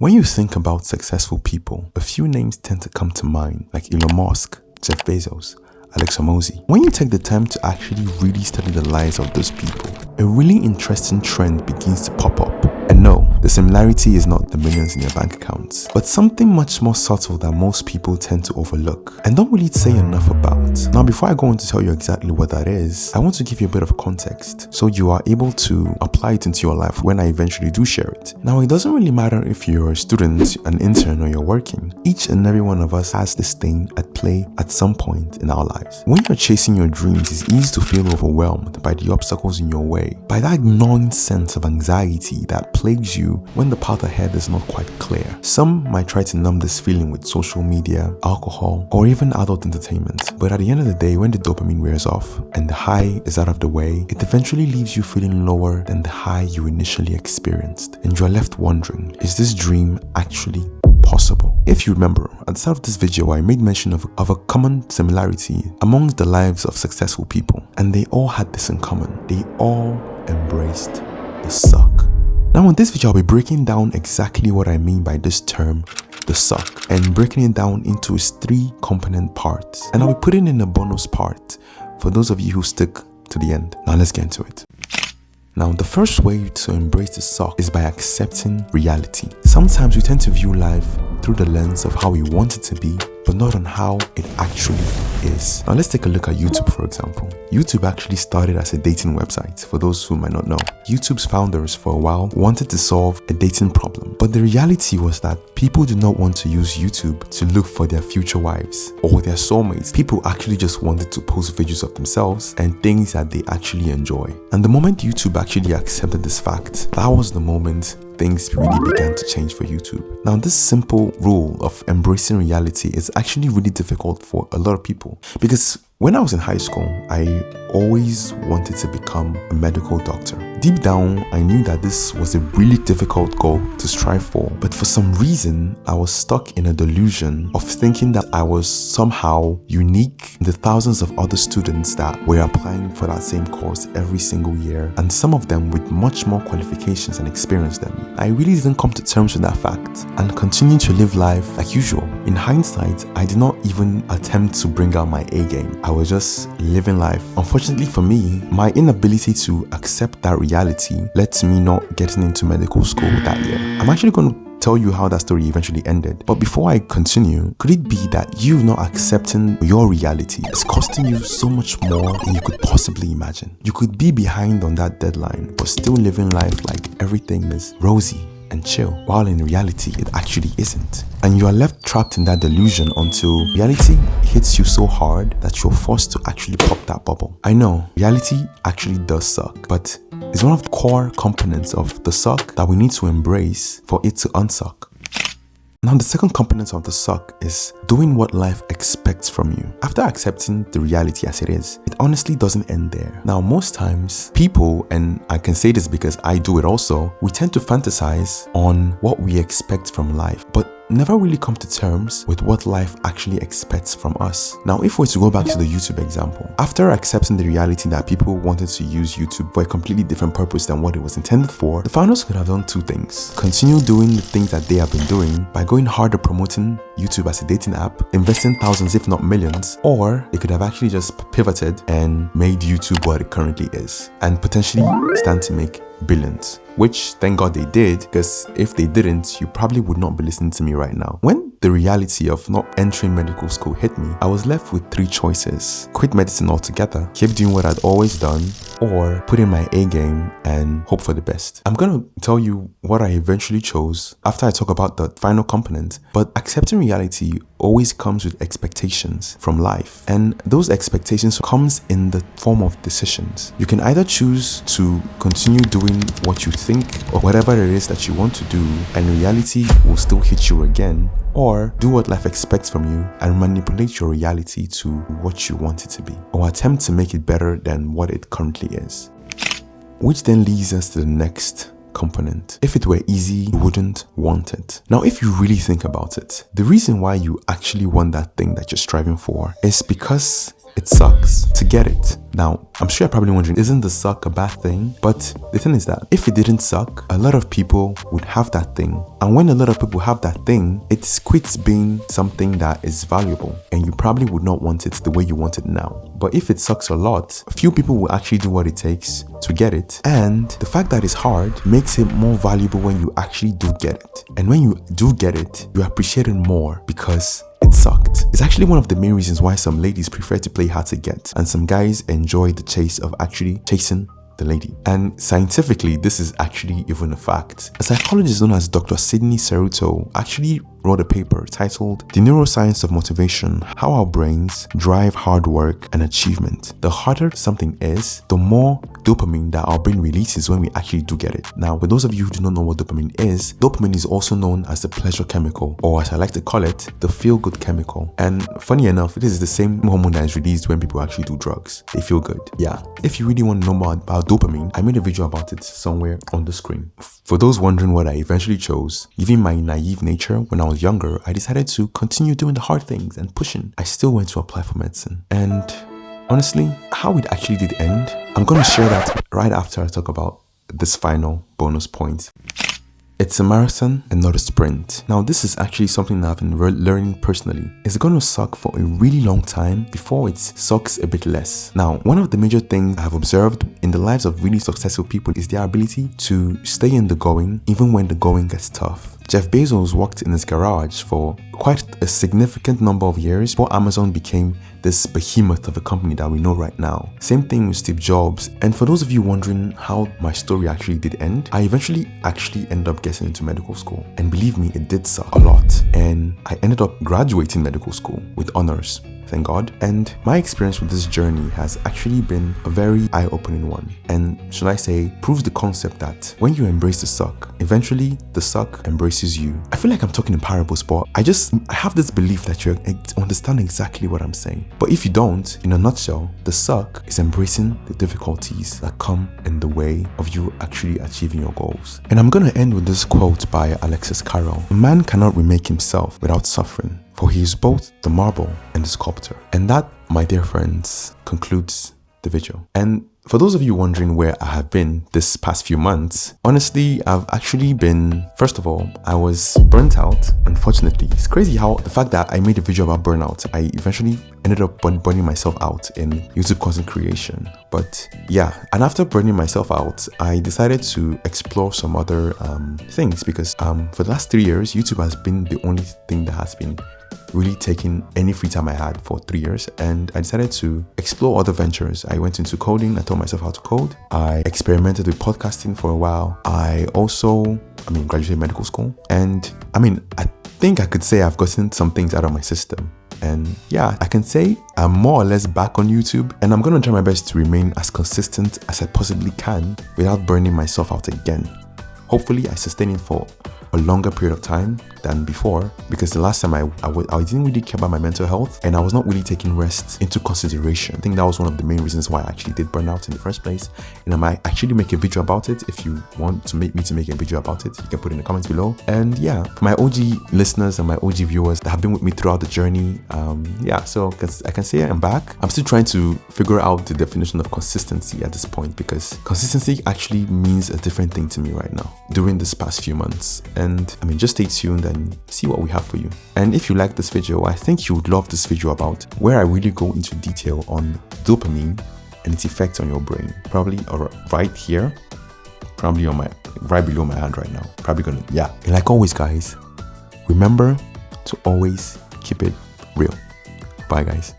When you think about successful people, a few names tend to come to mind, like Elon Musk, Jeff Bezos, Alex Hormozi. When you take the time to actually really study the lives of those people, a really interesting trend begins to pop up. And no, the similarity is not the millions in your bank accounts, but something much more subtle that most people tend to overlook and don't really say enough about. Now, before I go on to tell you exactly what that is, I want to give you a bit of context so you are able to apply it into your life when I eventually do share it. Now, it doesn't really matter if you're a student, an intern, or you're working. Each and every one of us has this thing at play at some point in our lives. When you're chasing your dreams, it's easy to feel overwhelmed by the obstacles in your way, by that gnawing sense of anxiety that plagues you when the path ahead is not quite clear. Some might try to numb this feeling with social media, alcohol, or even adult entertainment. But at the end of the day, when the dopamine wears off and the high is out of the way, it eventually leaves you feeling lower than the high you initially experienced. And you're left wondering, is this dream actually possible? If you remember, at the start of this video, I made mention of a common similarity amongst the lives of successful people. And they all had this in common. They all embraced the suck. Now in this video, I'll be breaking down exactly what I mean by this term, the suck, and breaking it down into its 3 component parts. And I'll be putting in a bonus part for those of you who stick to the end. Now let's get into it. Now, the first way to embrace the suck is by accepting reality. Sometimes we tend to view life through the lens of how we want it to be, but not on how it actually is. Now, let's take a look at YouTube, for example. YouTube actually started as a dating website, for those who might not know. YouTube's founders, for a while, wanted to solve a dating problem. But the reality was that people do not want to use YouTube to look for their future wives or their soulmates. People actually just wanted to post videos of themselves and things that they actually enjoy. And the moment YouTube actually accepted this fact, that was the moment things really began to change for YouTube. Now, this simple rule of embracing reality is actually really difficult for a lot of people, because when I was in high school, I always wanted to become a medical doctor. Deep down, I knew that this was a really difficult goal to strive for, but for some reason, I was stuck in a delusion of thinking that I was somehow unique in the thousands of other students that were applying for that same course every single year, and some of them with much more qualifications and experience than me. I really didn't come to terms with that fact and continued to live life like usual. In hindsight, I did not even attempt to bring out my A game. I was just living life. Unfortunately for me, my inability to accept that reality led to me not getting into medical school that year. I'm actually going to tell you how that story eventually ended. But before I continue, could it be that you not accepting your reality is costing you so much more than you could possibly imagine? You could be behind on that deadline, but still living life like everything is rosy and chill, while in reality it actually isn't. And you are left trapped in that delusion until reality hits you so hard that you're forced to actually pop that bubble. I know, reality actually does suck, but it's one of the core components of the suck that we need to embrace for it to unsuck. Now, the second component of the suck is doing what life expects from you. After accepting the reality as it is, it honestly doesn't end there. Now, most times, people, and I can say this because I do it also, we tend to fantasize on what we expect from life, but never really come to terms with what life actually expects from us. Now, if we're to go back to the YouTube example, after accepting the reality that people wanted to use YouTube for a completely different purpose than what it was intended for, the founders could have done 2 things. Continue doing the things that they have been doing by going harder promoting YouTube as a dating app, investing thousands if not millions, or they could have actually just pivoted and made YouTube what it currently is and potentially stand to make billions. Which, thank God they did, because if they didn't, you probably would not be listening to me right now. When the reality of not entering medical school hit me, I was left with 3 choices. Quit medicine altogether, keep doing what I'd always done, or put in my A game and hope for the best. I'm gonna tell you what I eventually chose after I talk about the final component, but accepting reality always comes with expectations from life, and those expectations comes in the form of decisions. You can either choose to continue doing what you think or whatever it is that you want to do, and reality will still hit you again, or do what life expects from you and manipulate your reality to what you want it to be, or attempt to make it better than what it currently is. Which then leads us to the next component. If it were easy, you wouldn't want it. Now, if you really think about it, the reason why you actually want that thing that you're striving for is because it sucks to get it. Now, I'm sure you're probably wondering, isn't the suck a bad thing? But the thing is that if it didn't suck, a lot of people would have that thing. And when a lot of people have that thing, it quits being something that is valuable. And you probably would not want it the way you want it now. But if it sucks a lot, few people will actually do what it takes to get it. And the fact that it's hard makes it more valuable when you actually do get it. And when you do get it, you appreciate it more because it sucked. It's actually one of the main reasons why some ladies prefer to play hard to get, and some guys enjoy the chase of actually chasing the lady. And scientifically, this is actually even a fact. A psychologist known as Dr. Sidney Ceruto actually wrote a paper titled The Neuroscience of Motivation: How Our Brains Drive Hard Work and Achievement. The harder something is, the more dopamine that our brain releases when we actually do get it. Now, for those of you who do not know what dopamine is also known as the pleasure chemical, or as I like to call it, the feel-good chemical. And funny enough, it is the same hormone that is released when people actually do drugs. They feel good. Yeah. If you really want to know more about dopamine, I made a video about it somewhere on the screen. For those wondering what I eventually chose, given my naive nature when I was younger, I decided to continue doing the hard things and pushing. I still went to apply for medicine. And honestly, how it actually did end, I'm going to share that right after I talk about this final bonus point. It's a marathon and not a sprint. Now, this is actually something that I've been learning personally. It's going to suck for a really long time before it sucks a bit less. Now, one of the major things I've observed in the lives of really successful people is their ability to stay in the going even when the going gets tough. Jeff Bezos worked in his garage for quite a significant number of years before Amazon became this behemoth of a company that we know right now. Same thing with Steve Jobs. And for those of you wondering how my story actually did end, I eventually ended up getting into medical school. And believe me, it did suck a lot. And I ended up graduating medical school with honors. Thank God. And my experience with this journey has actually been a very eye-opening one. And should I say, proves the concept that when you embrace the suck, eventually the suck embraces you. I feel like I'm talking in parables, but I have this belief that you understand exactly what I'm saying. But if you don't, in a nutshell, the suck is embracing the difficulties that come in the way of you actually achieving your goals. And I'm going to end with this quote by Alexis Carrel. A man cannot remake himself without suffering, for he is both the marble and the sculptor. And that, my dear friends, concludes the video. And for those of you wondering where I have been this past few months, honestly, I've actually been, first of all, I was burnt out, unfortunately. It's crazy how the fact that I made a video about burnout, I eventually ended up burning myself out in YouTube content creation. But yeah, and after burning myself out, I decided to explore some other things because for the last 3 years, YouTube has been the only thing that has been really taking any free time I had for 3 years, and I decided to explore other ventures. I went into coding. I taught myself how to code. I experimented with podcasting for a while. I also, graduated medical school, and I think I could say I've gotten some things out of my system. And yeah, I can say I'm more or less back on YouTube, and I'm going to try my best to remain as consistent as I possibly can without burning myself out again. Hopefully I sustain it for a longer period of time than before, because the last time I didn't really care about my mental health, and I was not really taking rest into consideration. I think that was one of the main reasons why I actually did burn out in the first place, and I might actually make a video about it. If you want to make me to make a video about it, you can put it in the comments below. And yeah, for my OG listeners and my OG viewers that have been with me throughout the journey, so I can say I'm back. I'm still trying to figure out the definition of consistency at this point, because consistency actually means a different thing to me right now during this past few months. And just stay tuned and see what we have for you. And if you like this video, I think you would love this video about where I really go into detail on dopamine and its effects on your brain. Probably right here, probably on right below my hand right now. And like always, guys, remember to always keep it real. Bye, guys.